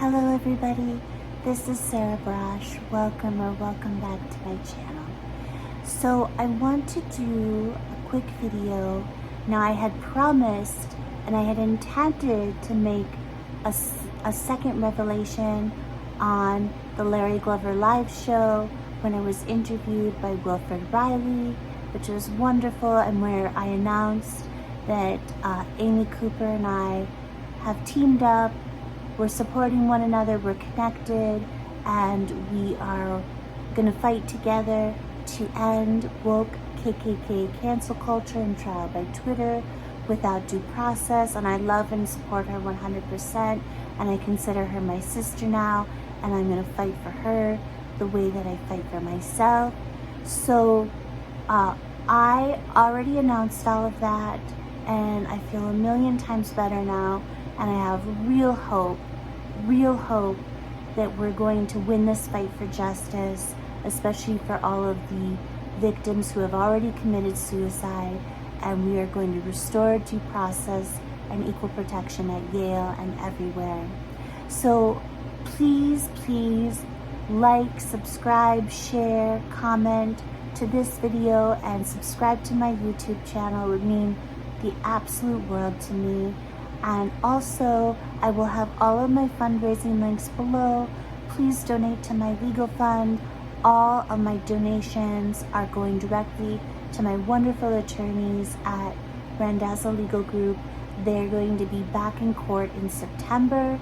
Hello everybody, this is Sarah Brash. Welcome back to my channel. So I want to do a quick video. Now I had promised and I had intended to make a second revelation on the Larry Glover live show when I was interviewed by Wilfred Riley, which was wonderful, and where I announced that Amy Cooper and I have teamed up. We're supporting one another, we're connected, and we are gonna fight together to end woke KKK cancel culture and trial by Twitter without due process. And I love and support her 100%, and I consider her my sister now, and I'm gonna fight for her the way that I fight for myself. So I already announced all of that, and I feel a million times better now, and I have real hope that we're going to win this fight for justice, especially for all of the victims who have already committed suicide, and we are going to restore due process and equal protection at Yale and everywhere. So please like, subscribe, share, comment to this video, and subscribe to my YouTube channel. It would mean the absolute world to me. And also, I will have all of my fundraising links below. Please donate to my legal fund. All of my donations are going directly to my wonderful attorneys at Randazzo Legal Group. They're going to be back in court in September,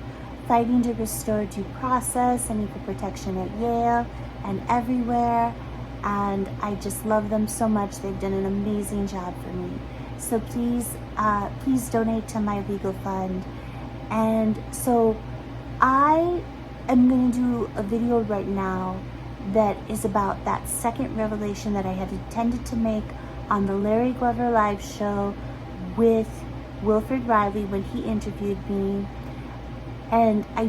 fighting to restore due process and equal protection at Yale and everywhere. And I just love them so much. They've done an amazing job for me. So please donate to my legal fund. And so I am going to do a video right now that is about that second revelation that I had intended to make on the Larry Glover live show with Wilfred Riley when he interviewed me. And I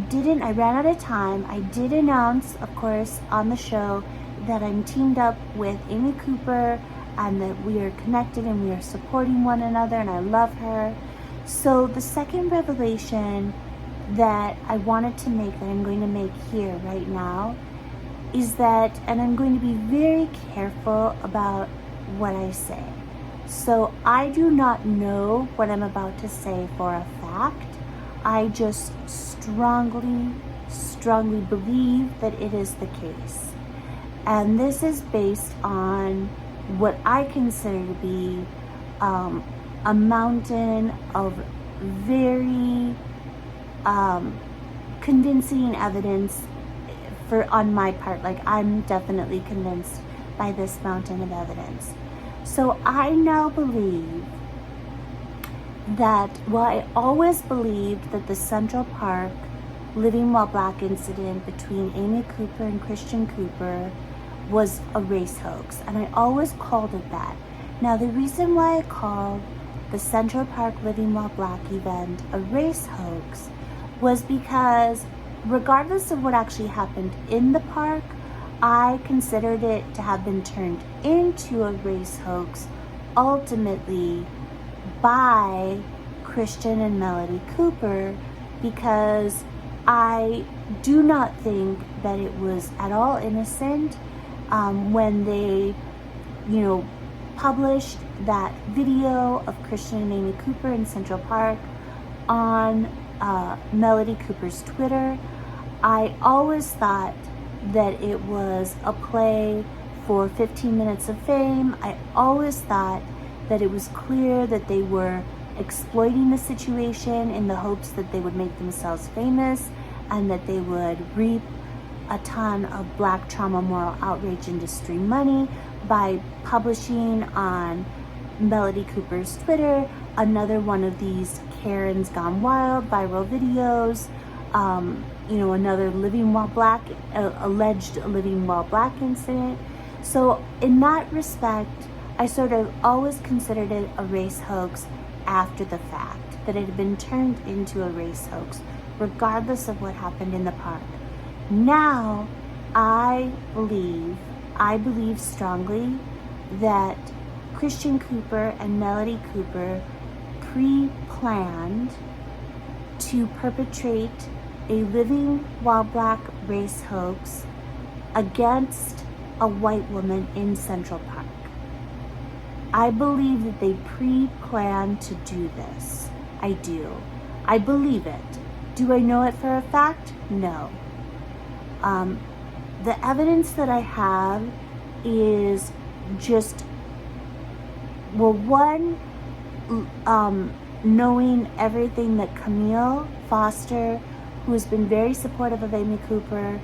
ran out of time. I did announce, of course, on the show that I'm teamed up with Amy Cooper, and that we are connected and we are supporting one another, and I love her. So the second revelation that I wanted to make, that I'm going to make here right now, is that, and I'm going to be very careful about what I say. So I do not know what I'm about to say for a fact. I just strongly believe that it is the case. And this is based on what I consider to be a mountain of very convincing evidence on my part. Like, I'm definitely convinced by this mountain of evidence. So I now believe that, well, I always believed that the Central Park Living While Black incident between Amy Cooper and Christian Cooper was a race hoax, and I always called it that. Now, the reason why I called the Central Park Living While Black event a race hoax was because, regardless of what actually happened in the park, I considered it to have been turned into a race hoax ultimately by Christian and Melody Cooper, because I do not think that it was at all innocent when they, published that video of Christian and Amy Cooper in Central Park on Melody Cooper's Twitter. I always thought that it was a play for 15 minutes of fame. I always thought that it was clear that they were exploiting the situation in the hopes that they would make themselves famous and that they would reap a ton of Black trauma moral outrage industry money by publishing on Melody Cooper's Twitter another one of these Karen's Gone Wild viral videos, another Living While Black, alleged Living While Black incident. So in that respect, I sort of always considered it a race hoax after the fact, that it had been turned into a race hoax, regardless of what happened in the park. Now, I believe strongly that Christian Cooper and Melody Cooper pre-planned to perpetrate a living while black race hoax against a white woman in Central Park. I believe that they pre-planned to do this. I do. I believe it. Do I know it for a fact? No. The evidence that I have is just, well, one, knowing everything that Camille Foster, who has been very supportive of Amy Cooper,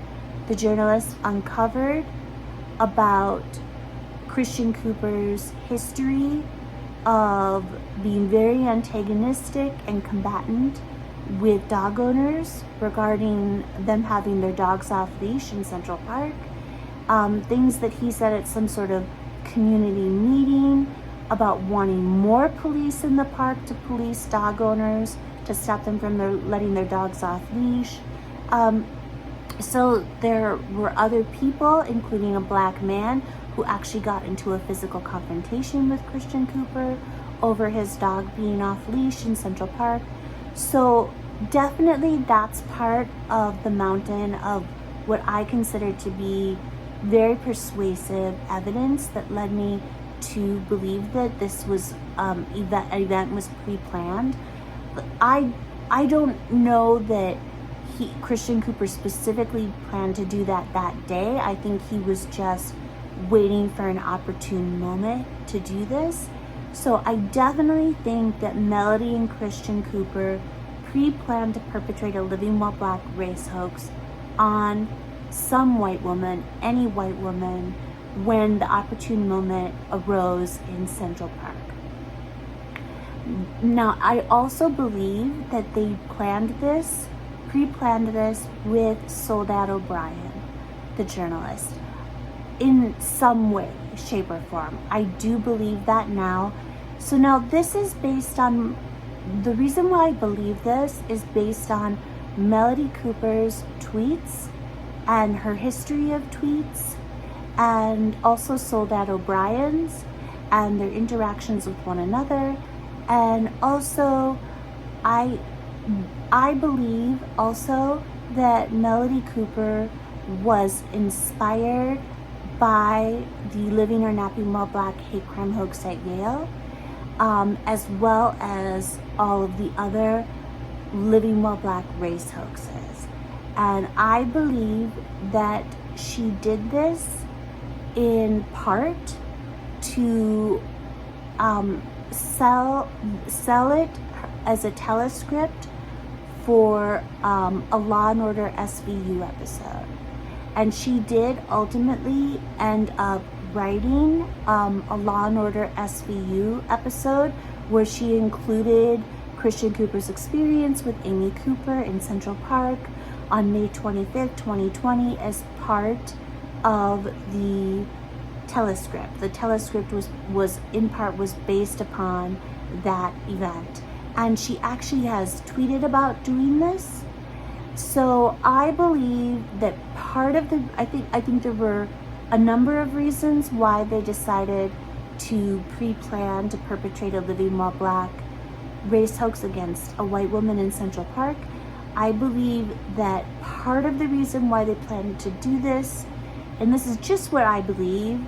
the journalist, uncovered about Christian Cooper's history of being very antagonistic and combatant with dog owners regarding them having their dogs off leash in Central Park. Things that he said at some sort of community meeting about wanting more police in the park to police dog owners, to stop them from letting their dogs off leash. So there were other people, including a black man, who actually got into a physical confrontation with Christian Cooper over his dog being off leash in Central Park. So definitely that's part of the mountain of what I consider to be very persuasive evidence that led me to believe that this was event was pre-planned. I don't know that Christian Cooper specifically planned to do that day. I think he was just waiting for an opportune moment to do this. So I definitely think that Melody and Christian Cooper pre-planned to perpetrate a living while black race hoax on some white woman, any white woman, when the opportune moment arose in Central Park. Now, I also believe that they pre-planned this with Soledad O'Brien, the journalist, in some way, shape, or form. I do believe that now. So now this is based on, the reason why I believe this is based on Melody Cooper's tweets and her history of tweets, and also Soledad O'Brien's and their interactions with one another. And also, I believe also that Melody Cooper was inspired by the Living or Napping While Black hate crime hoax at Yale, as well as all of the other Living While Black race hoaxes. And I believe that she did this in part to sell it as a telescript for a Law and Order SVU episode. And she did ultimately end up writing a Law and Order SVU episode where she included Christian Cooper's experience with Amy Cooper in Central Park on May 25th, 2020 as part of the telescript. The telescript was in part based upon that event. And she actually has tweeted about doing this. So I believe that part of I think there were a number of reasons why they decided to pre-plan to perpetrate a Living While Black race hoax against a white woman in Central Park. I believe that part of the reason why they planned to do this, and this is just what I believe,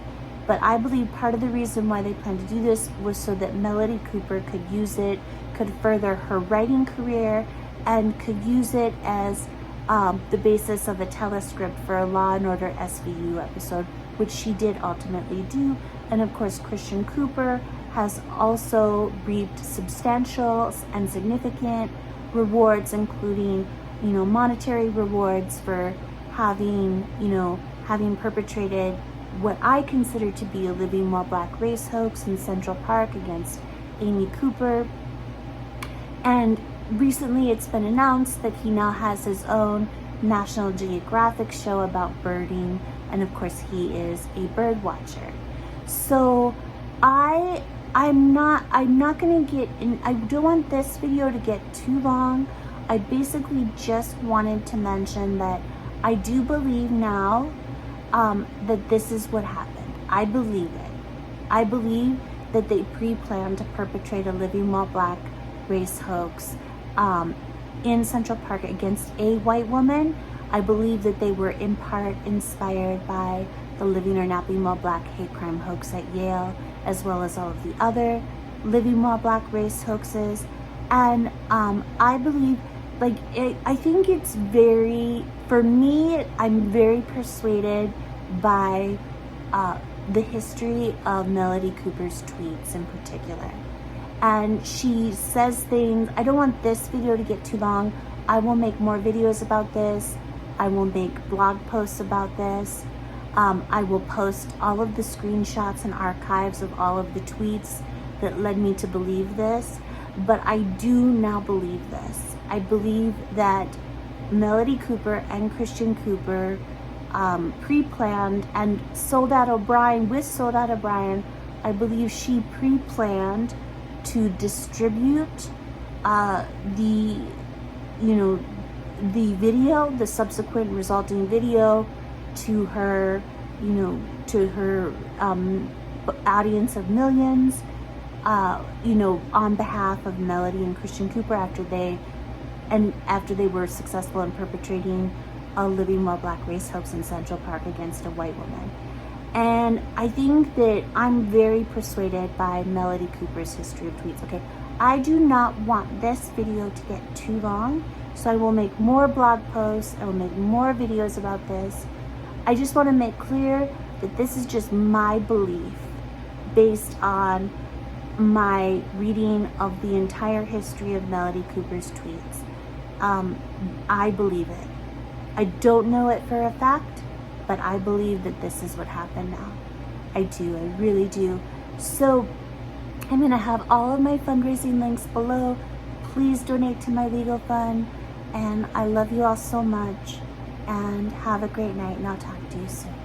but I believe part of the reason why they planned to do this was so that Melody Cooper could use it, could further her writing career, and could use it as the basis of a telescript for a Law and Order SVU episode, which she did ultimately do. And of course, Christian Cooper has also reaped substantial and significant rewards, including, monetary rewards for having perpetrated what I consider to be a Living While Black race hoax in Central Park against Amy Cooper. And recently it's been announced that he now has his own National Geographic show about birding, and of course he is a bird watcher. So I'm not gonna get in, I don't want this video to get too long. I basically just wanted to mention that I do believe now that this is what happened. I believe it. I believe that they pre-planned to perpetrate a Living While Black race hoax in Central Park against a white woman. I believe that they were in part inspired by the Living or Not Being While Black hate crime hoax at Yale, as well as all of the other Living While Black race hoaxes. And I believe, I think it's for me, I'm very persuaded by the history of Melody Cooper's tweets in particular. And she says things, I don't want this video to get too long. I will make more videos about this. I will make blog posts about this. I will post all of the screenshots and archives of all of the tweets that led me to believe this. But I do now believe this. I believe that Melody Cooper and Christian Cooper pre-planned, and Soledad O'Brien, I believe she pre-planned to distribute the video, the subsequent resulting video, to her, audience of millions, on behalf of Melody and Christian Cooper after they were successful in perpetrating a Living While Black race hoax in Central Park against a white woman. And I think that I'm very persuaded by Melody Cooper's history of tweets. Okay, I do not want this video to get too long, so I will make more blog posts, I will make more videos about this. I just want to make clear that this is just my belief based on my reading of the entire history of Melody Cooper's tweets. I believe it. I don't know it for a fact, but I believe that this is what happened now. I do, I really do. So I'm gonna have all of my fundraising links below. Please donate to my legal fund. And I love you all so much. And have a great night, and I'll talk to you soon.